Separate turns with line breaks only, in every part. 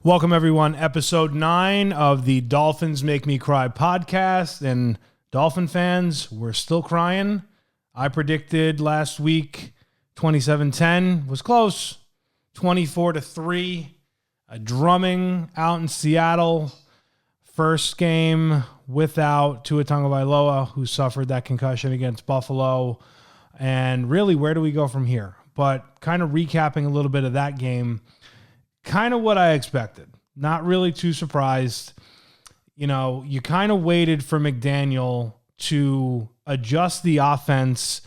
Welcome, everyone. Episode 9 of the Dolphins Make Me Cry podcast. And Dolphin fans, we're still crying. I predicted last week 27-10 was close. 24-3. A drumming out in Seattle. First game without Tua Tagovailoa, who suffered that concussion against Buffalo. And really, where do we go from here? But kind of recapping a little bit of that game, kind of what I expected. Not really too surprised. You know, you kind of waited for McDaniel to adjust the offense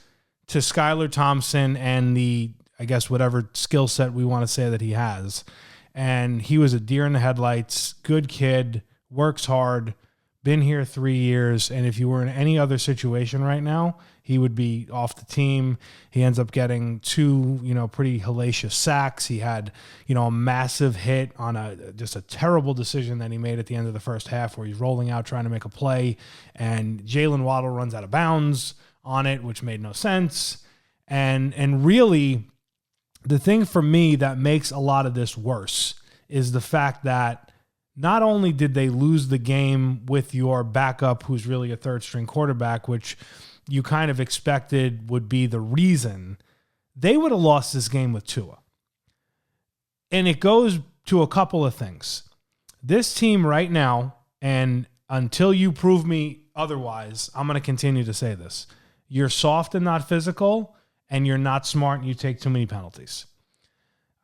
to Skylar Thompson and the, I guess, whatever skill set we want to say that he has. And he was a deer in the headlights, good kid, works hard, been here 3 years. And if you were in any other situation right now, he would be off the team. He ends up getting 2, pretty hellacious sacks. He had, a massive hit on just a terrible decision that he made at the end of the first half where he's rolling out trying to make a play, and Jalen Waddle runs out of bounds on it, which made no sense. And really, the thing for me that makes a lot of this worse is the fact that not only did they lose the game with your backup, who's really a third-string quarterback, which you kind of expected would be the reason, they would have lost this game with Tua. And it goes to a couple of things. This team right now, and until you prove me otherwise, I'm going to continue to say this. You're soft and not physical, and you're not smart and you take too many penalties.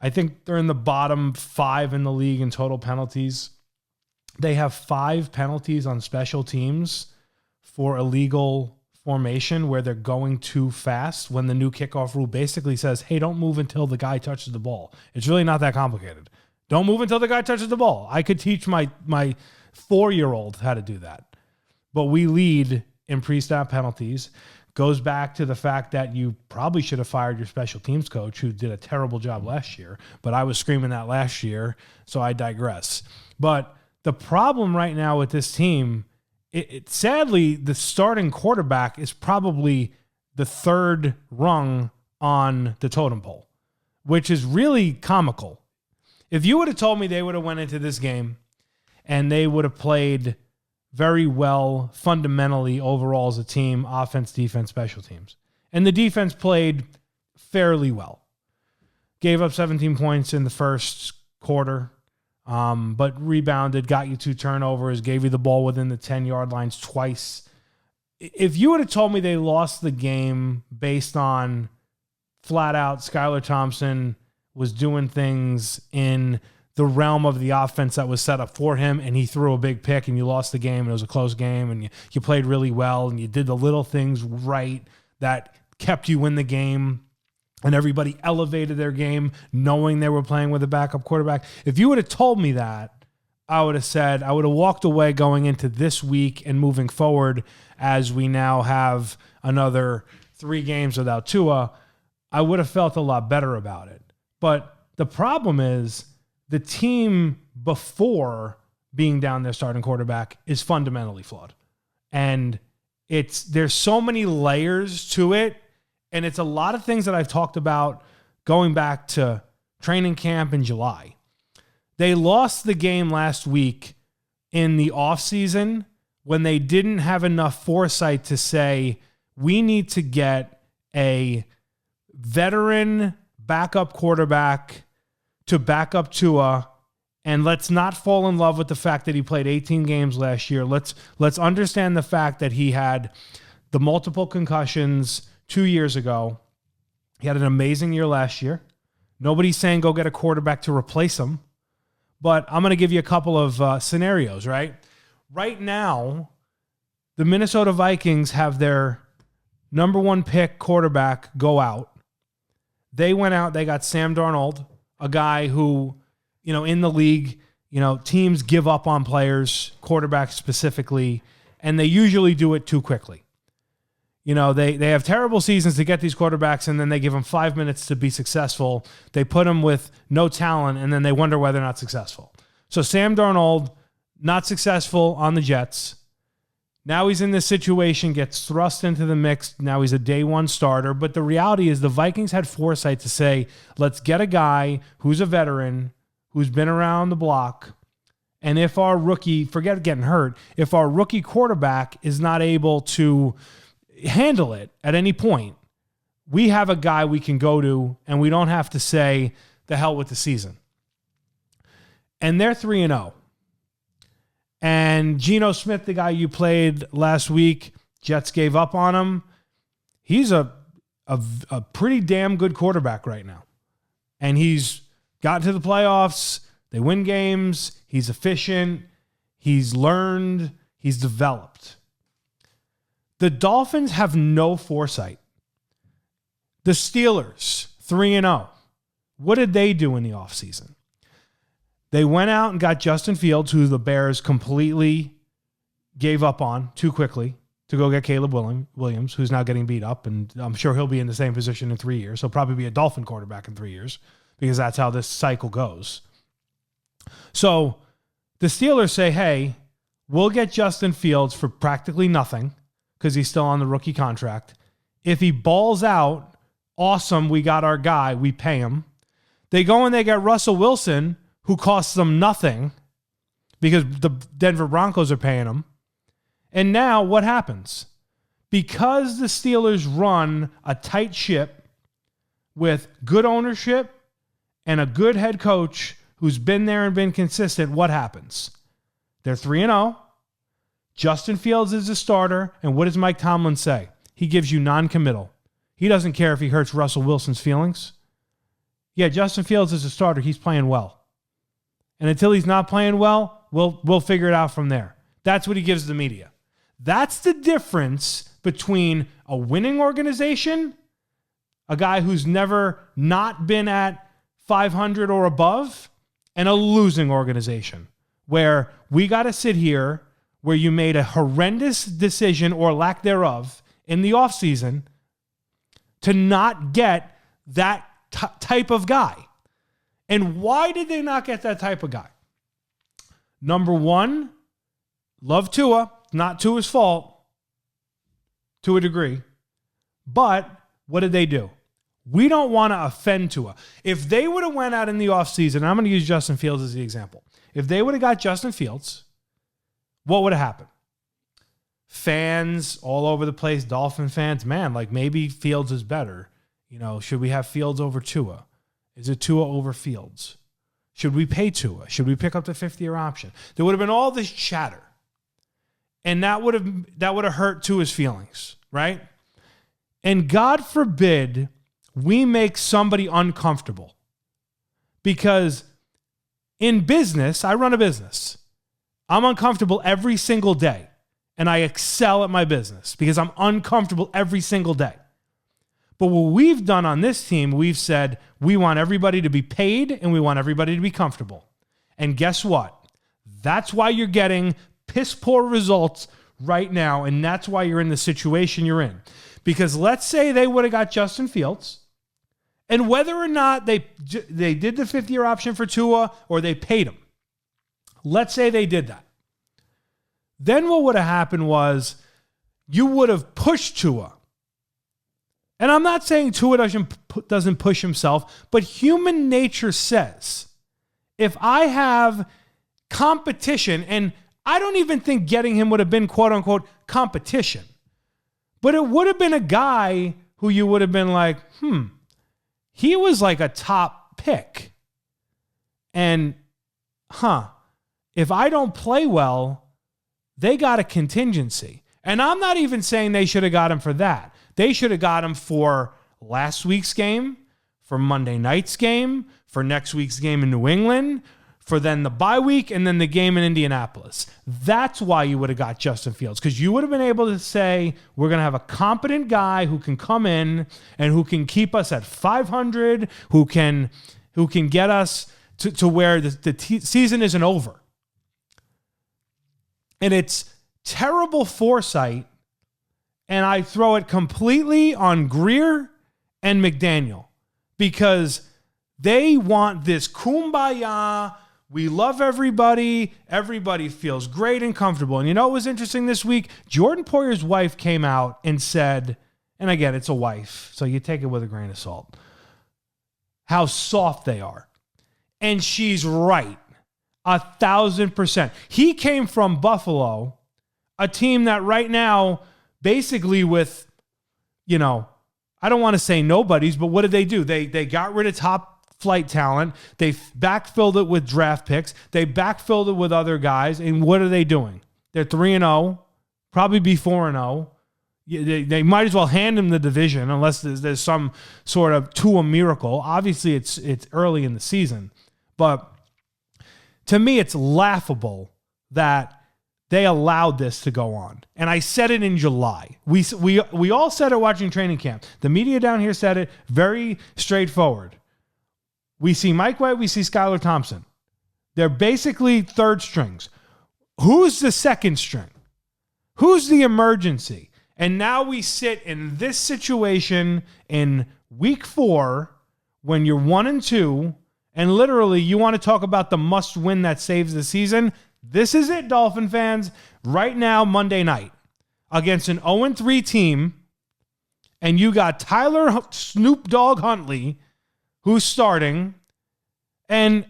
I think they're in the bottom 5 in the league in total penalties. They have 5 penalties on special teams for illegal formation where they're going too fast, when the new kickoff rule basically says, hey, don't move until the guy touches the ball. It's really not that complicated. Don't move until the guy touches the ball. I could teach my 4-year-old how to do that. But we lead in pre-snap penalties. Goes back to the fact that you probably should have fired your special teams coach, who did a terrible job last year. But I was screaming that last year, so I digress. But the problem right now with this team, sadly, the starting quarterback is probably the third rung on the totem pole, which is really comical. If you would have told me they would have went into this game and they would have played very well fundamentally overall as a team, offense, defense, special teams, and the defense played fairly well, gave up 17 points in the first quarter, but rebounded, got you 2 turnovers, gave you the ball within the 10-yard lines twice. If you would have told me they lost the game based on flat out Skylar Thompson was doing things in the realm of the offense that was set up for him, and he threw a big pick and you lost the game and it was a close game and you played really well and you did the little things right that kept you in the game, and everybody elevated their game knowing they were playing with a backup quarterback. If you would have told me that, I would have walked away going into this week and moving forward as we now have another 3 games without Tua, I would have felt a lot better about it. But the problem is the team before being down their starting quarterback is fundamentally flawed. And there's so many layers to it. And it's a lot of things that I've talked about going back to training camp in July. They lost the game last week in the offseason when they didn't have enough foresight to say, we need to get a veteran backup quarterback to back up Tua, and let's not fall in love with the fact that he played 18 games last year. Let's understand the fact that he had the multiple concussions 2 years ago. He had an amazing year last year. Nobody's saying go get a quarterback to replace him. But I'm going to give you a couple of scenarios, right? Right now, the Minnesota Vikings have their number 1 pick quarterback go out. They went out, they got Sam Darnold, a guy who, in the league, teams give up on players, quarterbacks specifically, and they usually do it too quickly. They have terrible seasons to get these quarterbacks, and then they give them 5 minutes to be successful. They put them with no talent, and then they wonder why they're not successful. So Sam Darnold, not successful on the Jets. Now he's in this situation, gets thrust into the mix. Now he's a day one starter. But the reality is the Vikings had foresight to say, let's get a guy who's a veteran, who's been around the block. And if our rookie, forget getting hurt, if our rookie quarterback is not able to handle it at any point, we have a guy we can go to and we don't have to say the hell with the season. And they're 3-0. And Geno Smith, the guy you played last week, Jets gave up on him. He's a pretty damn good quarterback right now. And he's gotten to the playoffs. They win games. He's efficient. He's learned. He's developed. The Dolphins have no foresight. The Steelers, 3-0. What did they do in the offseason? They went out and got Justin Fields, who the Bears completely gave up on too quickly, to go get Caleb Williams, who's now getting beat up, and I'm sure he'll be in the same position in 3 years. He'll probably be a Dolphin quarterback in 3 years because that's how this cycle goes. So the Steelers say, hey, we'll get Justin Fields for practically nothing because he's still on the rookie contract. If he balls out, awesome, we got our guy, we pay him. They go and they get Russell Wilson, who costs them nothing because the Denver Broncos are paying him. And now what happens? Because the Steelers run a tight ship with good ownership and a good head coach who's been there and been consistent, what happens? They're 3-0. Justin Fields is the starter. And what does Mike Tomlin say? He gives you non-committal. He doesn't care if he hurts Russell Wilson's feelings. Yeah, Justin Fields is a starter. He's playing well. And until he's not playing well, we'll figure it out from there. That's what he gives the media. That's the difference between a winning organization, a guy who's never not been at 500 or above, and a losing organization where we got to sit here where you made a horrendous decision or lack thereof in the offseason to not get that type of guy. And why did they not get that type of guy? Number one, love Tua. Not Tua's fault to a degree. But what did they do? We don't want to offend Tua. If they would have went out in the offseason, I'm going to use Justin Fields as the example. If they would have got Justin Fields, what would have happened? Fans all over the place, Dolphin fans, man, like maybe Fields is better. You know, should we have Fields over Tua? Is it Tua over Fields? Should we pay Tua? Should we pick up the 50-year option? There would have been all this chatter. And that would have hurt Tua's feelings, right? And God forbid we make somebody uncomfortable. Because in business, I run a business. I'm uncomfortable every single day. And I excel at my business because I'm uncomfortable every single day. But what we've done on this team, we've said we want everybody to be paid and we want everybody to be comfortable. And guess what? That's why you're getting piss poor results right now. And that's why you're in the situation you're in. Because let's say they would have got Justin Fields, and whether or not they did the 50-year option for Tua or they paid him, let's say they did that. Then what would have happened was you would have pushed Tua. And I'm not saying Tua doesn't push himself, but human nature says if I have competition, and I don't even think getting him would have been quote unquote competition, but it would have been a guy who you would have been like, he was like a top pick. And if I don't play well, they got a contingency. And I'm not even saying they should have got him for that. They should have got him for last week's game, for Monday night's game, for next week's game in New England, for then the bye week, and then the game in Indianapolis. That's why you would have got Justin Fields, because you would have been able to say, we're going to have a competent guy who can come in and who can keep us at 500, who can get us to where the season isn't over. And it's terrible foresight, and I throw it completely on Greer and McDaniel because they want this kumbaya, we love everybody, everybody feels great and comfortable. And you know what was interesting this week? Jordan Poyer's wife came out and said, and again, it's a wife, so you take it with a grain of salt, how soft they are. And she's right. 1,000%. He came from Buffalo, a team that right now, basically with, I don't want to say nobodies, but what did they do? They got rid of top flight talent. They backfilled it with draft picks. They backfilled it with other guys. And what are they doing? They're 3-0, probably be 4-0. They might as well hand him the division unless there's some sort of to a miracle. Obviously, it's early in the season. But to me, it's laughable that they allowed this to go on. And I said it in July. We all said it watching training camp. The media down here said it very straightforward. We see Mike White, we see Skylar Thompson. They're basically third strings. Who's the second string? Who's the emergency? And now we sit in this situation in week 4 when you're 1-2, and literally you want to talk about the must win that saves the season. This is it, Dolphin fans. Right now, Monday night, against an 0-3 team, and you got Tyler Snoop Dogg Huntley, who's starting, and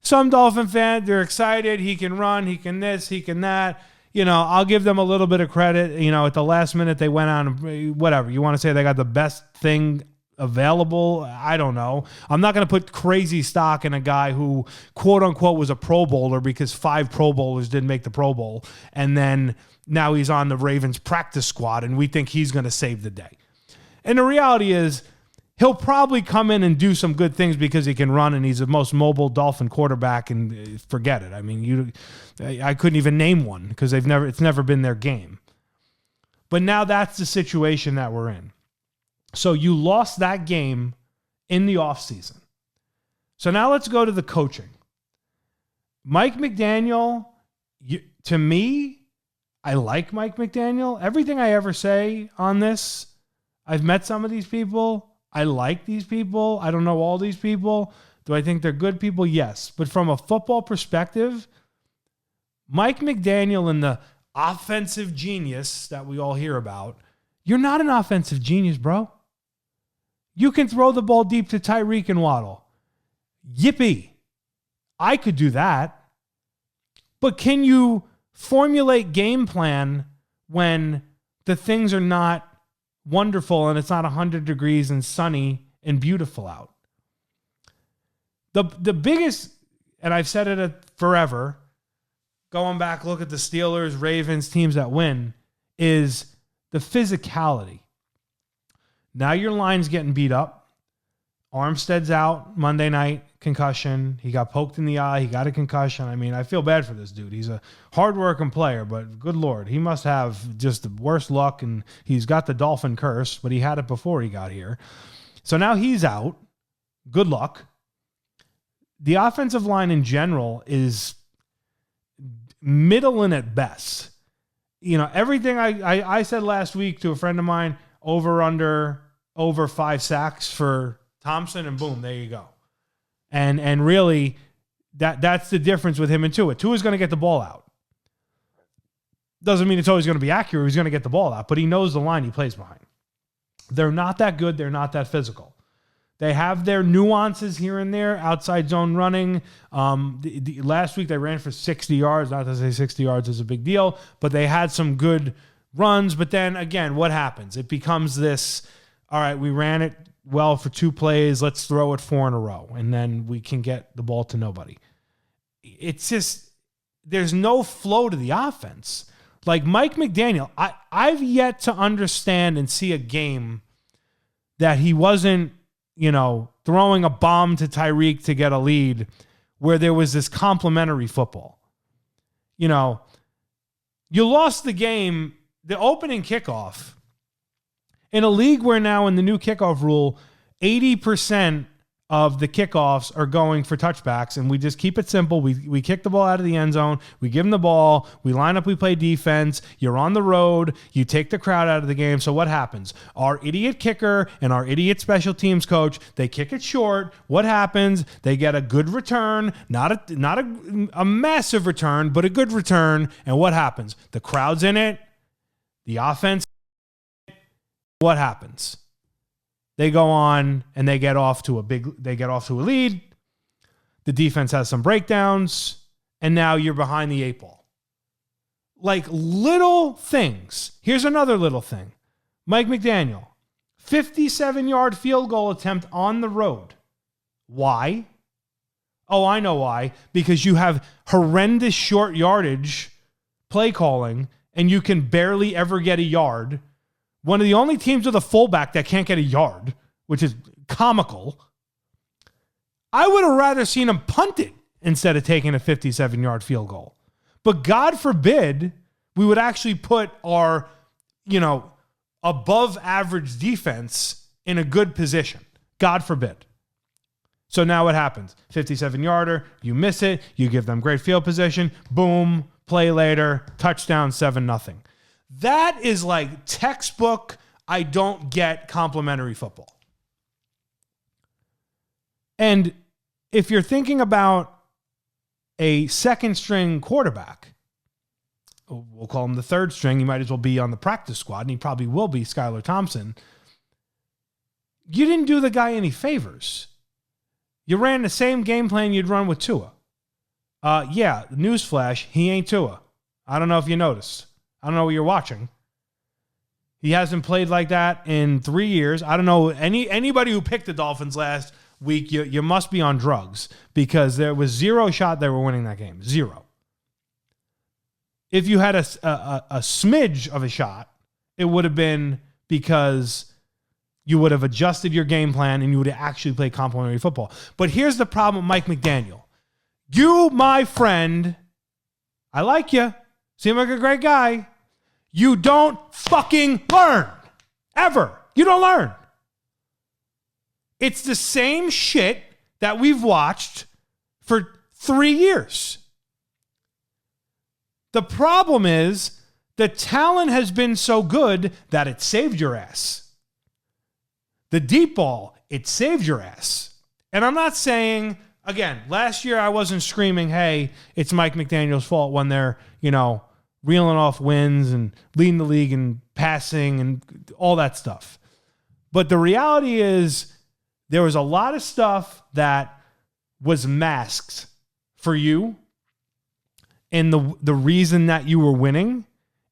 some Dolphin fans, they're excited. He can run, he can this, he can that. I'll give them a little bit of credit. At the last minute, they went on, whatever. You want to say they got the best thing available? I don't know. I'm not going to put crazy stock in a guy who, quote unquote, was a Pro Bowler because 5 Pro Bowlers didn't make the Pro Bowl. And then now he's on the Ravens practice squad, and we think he's going to save the day. And the reality is, he'll probably come in and do some good things because he can run and he's the most mobile Dolphin quarterback, and forget it. I mean, I couldn't even name one because it's never been their game. But now that's the situation that we're in. So you lost that game in the offseason. So now let's go to the coaching. Mike McDaniel, to me, I like Mike McDaniel. Everything I ever say on this, I've met some of these people. I like these people. I don't know all these people. Do I think they're good people? Yes. But from a football perspective, Mike McDaniel and the offensive genius that we all hear about, you're not an offensive genius, bro. You can throw the ball deep to Tyreek and Waddle. Yippee. I could do that. But can you formulate game plan when the things are not wonderful and it's not 100 degrees and sunny and beautiful out? The biggest, and I've said it forever, going back, look at the Steelers, Ravens, teams that win, is the physicality. Now your line's getting beat up. Armstead's out Monday night, concussion. He got poked in the eye. He got a concussion. I mean, I feel bad for this dude. He's a hard-working player, but good Lord, he must have just the worst luck, and he's got the Dolphin curse, but he had it before he got here. So now he's out. Good luck. The offensive line in general is middling at best. Everything I said last week to a friend of mine, over 5 sacks for Thompson, and boom, there you go. And really, that's the difference with him and Tua. Tua's going to get the ball out. Doesn't mean it's always going to be accurate. He's going to get the ball out, but he knows the line he plays behind. They're not that good. They're not that physical. They have their nuances here and there, outside zone running. Last week they ran for 60 yards. Not to say 60 yards is a big deal, but they had some good runs. But then again, what happens? It becomes this, all right, we ran it well for 2 plays. Let's throw it 4 in a row. And then we can get the ball to nobody. It's just, there's no flow to the offense. Like Mike McDaniel, I've yet to understand and see a game that he wasn't, throwing a bomb to Tyreek to get a lead where there was this complimentary football. You lost the game, the opening kickoff, in a league where now in the new kickoff rule, 80% of the kickoffs are going for touchbacks, and we just keep it simple. We kick the ball out of the end zone. We give them the ball. We line up. We play defense. You're on the road. You take the crowd out of the game. So what happens? Our idiot kicker and our idiot special teams coach, they kick it short. What happens? They get a good return, not a massive return, but a good return. And what happens? The crowd's in it. The offense. What happens? They go on and they get off to a lead. The defense has some breakdowns, and now you're behind the 8 ball. Like little things. Here's another little thing. Mike McDaniel, 57-yard field goal attempt on the road. Why? Oh, I know why. Because you have horrendous short yardage play calling, and you can barely ever get a yard. One of the only teams with a fullback that can't get a yard, which is comical. I would have rather seen him punt it instead of taking a 57-yard field goal. But God forbid we would actually put our, above average defense in a good position. God forbid. So now what happens? 57-yarder, you miss it, you give them great field position, boom, play later, touchdown, 7-0. That is like textbook, I don't get complimentary football. And if you're thinking about a second string quarterback, we'll call him the third string, he might as well be on the practice squad, and he probably will be, Skylar Thompson. You didn't do the guy any favors. You ran the same game plan you'd run with Tua. Newsflash, he ain't Tua. I don't know if you noticed. I don't know what you're watching. He hasn't played like that in 3 years. I don't know. Anybody who picked the Dolphins last week, you must be on drugs, because there was zero shot they were winning that game. Zero. If you had a smidge of a shot, it would have been because you would have adjusted your game plan and you would have actually played complimentary football. But here's the problem with Mike McDaniel. You, my friend, I like you. Seem like a great guy. You don't fucking learn. Ever. You don't learn. It's the same shit that we've watched for 3 years. The problem is the talent has been so good that it saved your ass. The deep ball, it saved your ass. And I'm not saying, again, last year I wasn't screaming, hey, it's Mike McDaniel's fault when they're, reeling off wins and leading the league and passing and all that stuff. But the reality is there was a lot of stuff that was masked for you and the reason that you were winning.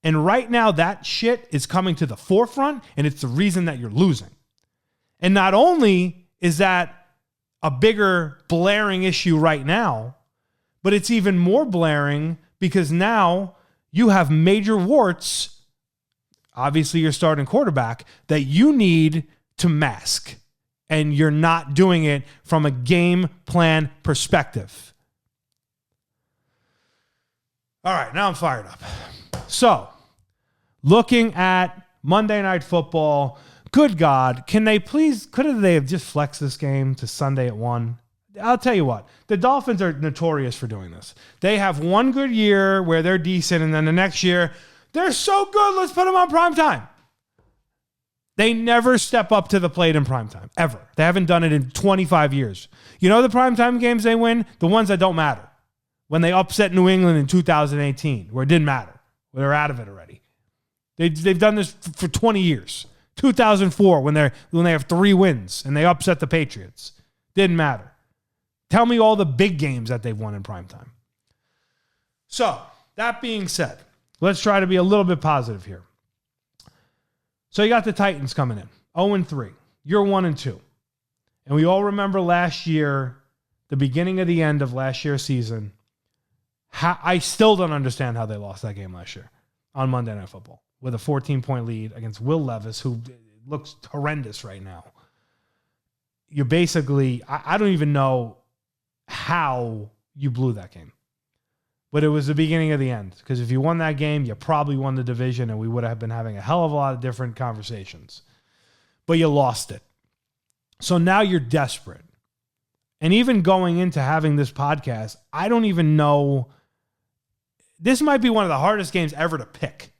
And right now that shit is coming to the forefront, and it's the reason that you're losing. And not only is that a bigger blaring issue right now, but it's even more blaring because now you have major warts, obviously your starting quarterback, that you need to mask. And you're not doing it from a game plan perspective. All right, now I'm fired up. So, looking at Monday Night Football, good God, couldn't they have just flexed this game to Sunday at 1? I'll tell you what, the Dolphins are notorious for doing this. They have one good year where they're decent, and then the next year, they're so good, let's put them on primetime. They never step up to the plate in primetime, ever. They haven't done it in 25 years. You know the primetime games they win? The ones that don't matter. When they upset New England in 2018, where it didn't matter. Where they're out of it already. They've done this for 20 years. 2004, when they have 3 wins, and they upset the Patriots. Didn't matter. Tell me all the big games that they've won in primetime. So, that being said, let's try to be a little bit positive here. So you got the Titans coming in, 0-3. You're 1-2. And we all remember last year, the beginning of the end of last year's season. I still don't understand how they lost that game last year on Monday Night Football with a 14-point lead against Will Levis, who looks horrendous right now. You basically, I don't even know how you blew that game. But it was the beginning of the end. Because if you won that game, you probably won the division, and we would have been having a hell of a lot of different conversations. But you lost it. So now you're desperate. And even going into having this podcast, I don't even know. This might be one of the hardest games ever to pick.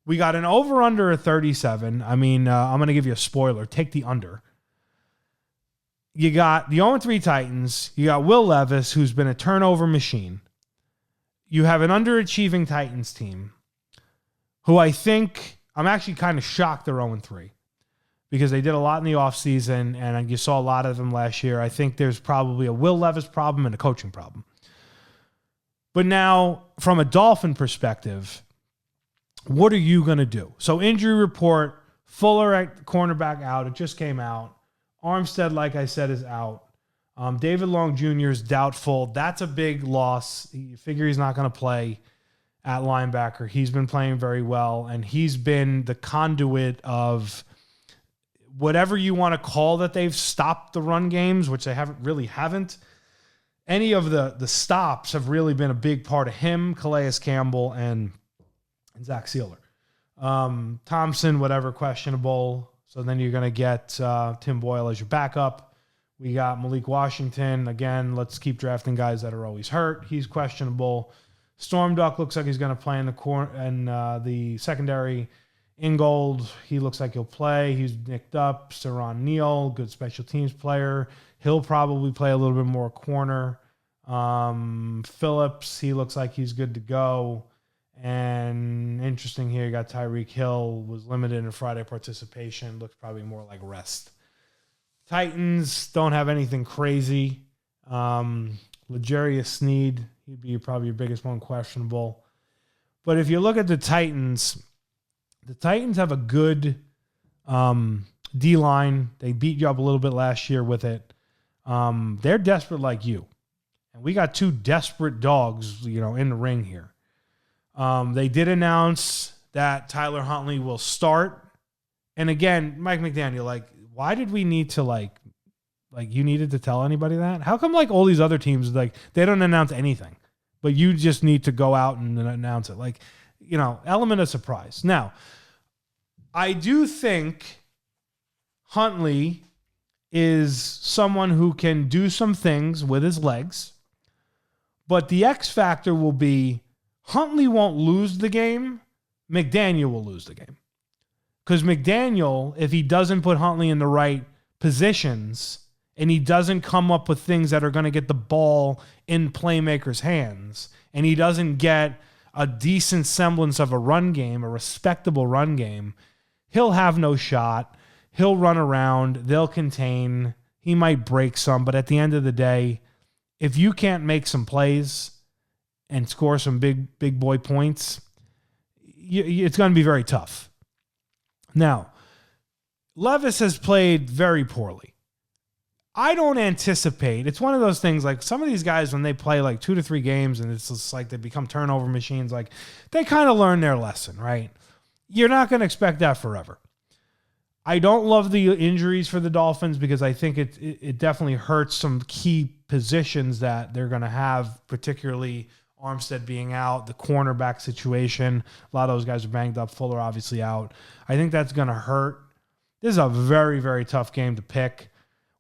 We got an over-under of 37. I mean, I'm going to give you a spoiler. Take the under. You got the 0-3 Titans. You got Will Levis, who's been a turnover machine. You have an underachieving Titans team who I think, I'm actually kind of shocked they're 0-3 because they did a lot in the offseason, and you saw a lot of them last year. I think there's probably a Will Levis problem and a coaching problem. But now, from a Dolphin perspective, what are you going to do? So injury report, Fuller at cornerback out. It just came out. Armstead, like I said, is out. David Long Jr. is doubtful. That's a big loss. You figure he's not going to play at linebacker. He's been playing very well, and he's been the conduit of whatever you want to call that they've stopped the run games, which they haven't. Any of the stops have really been a big part of him, Calais Campbell, and Zach Sealer. Thompson, whatever, questionable. So then you're going to get Tim Boyle as your backup. We got Malik Washington. Again, let's keep drafting guys that are always hurt. He's questionable. Storm Duck looks like he's going to play in the secondary. Ingold, he looks like he'll play. He's nicked up. Saron Neal, good special teams player. He'll probably play a little bit more corner. Phillips, he looks like he's good to go. And interesting here, you got Tyreek Hill, was limited in Friday participation. Looks probably more like rest. Titans don't have anything crazy. L'Jarius Sneed, he'd be probably your biggest one, questionable. But if you look at the Titans have a good D-line. They beat you up a little bit last year with it. They're desperate like you. And we got two desperate dogs, in the ring here. They did announce that Tyler Huntley will start. And again, Mike McDaniel, why did we need to you needed to tell anybody that? How come all these other teams, they don't announce anything, but you just need to go out and announce it? Element of surprise. Now, I do think Huntley is someone who can do some things with his legs, but the X factor will be Huntley won't lose the game. McDaniel will lose the game. Because McDaniel, if he doesn't put Huntley in the right positions and he doesn't come up with things that are going to get the ball in playmakers' hands, and he doesn't get a decent semblance of a run game, a respectable run game, he'll have no shot. He'll run around. They'll contain. He might break some, but at the end of the day, if you can't make some plays and score some big boy points, it's going to be very tough. Now, Levis has played very poorly. I don't anticipate. It's one of those things, some of these guys, when they play 2 to 3 games and it's just they become turnover machines, they kind of learn their lesson, right? You're not going to expect that forever. I don't love the injuries for the Dolphins because I think it definitely hurts some key positions that they're going to have, particularly Armstead being out, the cornerback situation. A lot of those guys are banged up. Fuller obviously out. I think that's going to hurt. This is a very, very tough game to pick.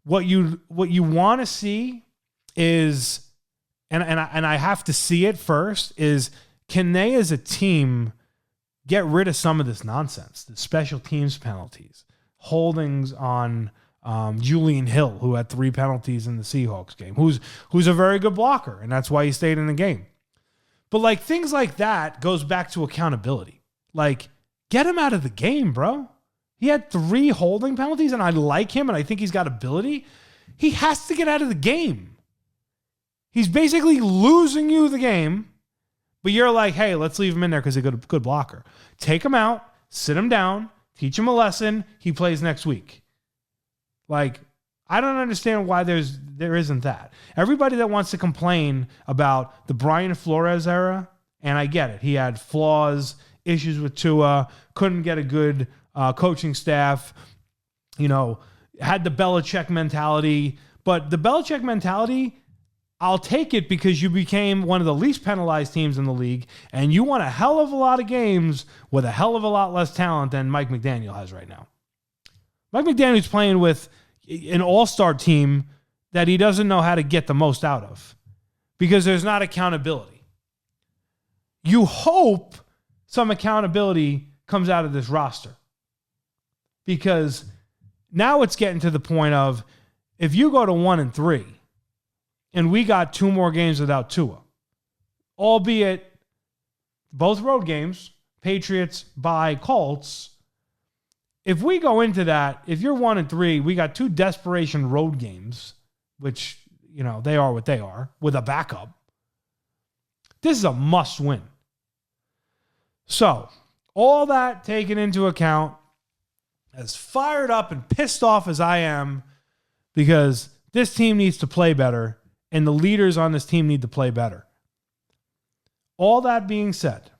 What you want to see is, and I have to see it first, is can they as a team get rid of some of this nonsense, the special teams penalties, holdings on Julian Hill, who had 3 penalties in the Seahawks game, who's a very good blocker, and that's why he stayed in the game. But things like that goes back to accountability. Get him out of the game, bro. He had 3 holding penalties, and I like him, and I think he's got ability. He has to get out of the game. He's basically losing you the game, but you're like, hey, let's leave him in there because he's a good blocker. Take him out, sit him down, teach him a lesson. He plays next week. I don't understand why there isn't that. Everybody that wants to complain about the Brian Flores era, and I get it. He had flaws, issues with Tua, couldn't get a good coaching staff, had the Belichick mentality. But the Belichick mentality, I'll take it because you became one of the least penalized teams in the league, and you won a hell of a lot of games with a hell of a lot less talent than Mike McDaniel has right now. Mike McDaniel's playing with an all-star team that he doesn't know how to get the most out of because there's not accountability. You hope some accountability comes out of this roster because now it's getting to the point of if you go to 1-3 and we got 2 more games without Tua, albeit both road games, Patriots by Colts, if we go into that, if you're 1-3, we got 2 desperation road games, which, they are what they are, with a backup. This is a must win. So, all that taken into account, as fired up and pissed off as I am, because this team needs to play better, and the leaders on this team need to play better. All that being said,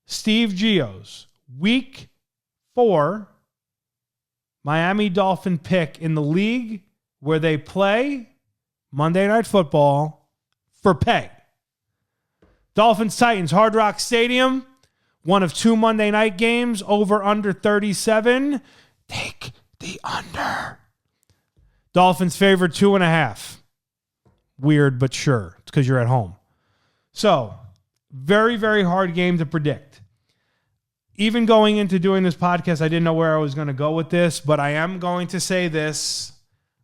Steve Gio's Week 4 Miami Dolphin pick in the league where they play Monday Night Football for pay. Dolphins-Titans, Hard Rock Stadium, one of 2 Monday night games, over under 37. Take the under. Dolphins favored 2.5. Weird, but sure. It's because you're at home. So, very, very hard game to predict. Even going into doing this podcast, I didn't know where I was going to go with this, but I am going to say this.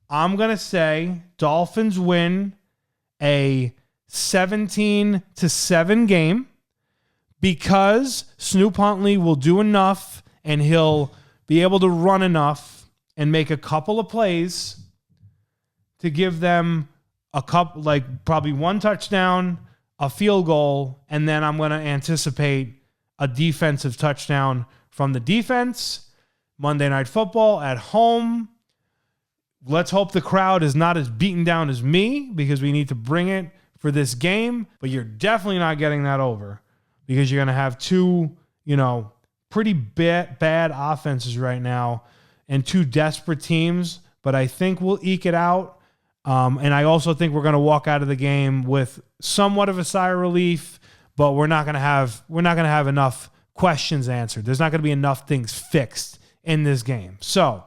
I'm going to say Dolphins win a 17-7 game because Snoop Huntley will do enough and he'll be able to run enough and make a couple of plays to give them probably 1 touchdown, a field goal, and then I'm going to anticipate a defensive touchdown from the defense. Monday Night Football at home. Let's hope the crowd is not as beaten down as me because we need to bring it for this game. But you're definitely not getting that over because you're going to have 2, pretty bad offenses right now and 2 desperate teams. But I think we'll eke it out. And I also think we're going to walk out of the game with somewhat of a sigh of relief, but we're not going to have enough questions answered. There's not going to be enough things fixed in this game. So,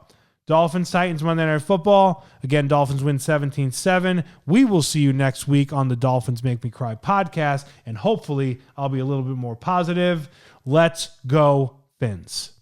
Dolphins-Titans Monday Night Football. Again, Dolphins win 17-7. We will see you next week on the Dolphins Make Me Cry podcast, and hopefully I'll be a little bit more positive. Let's go, Fins.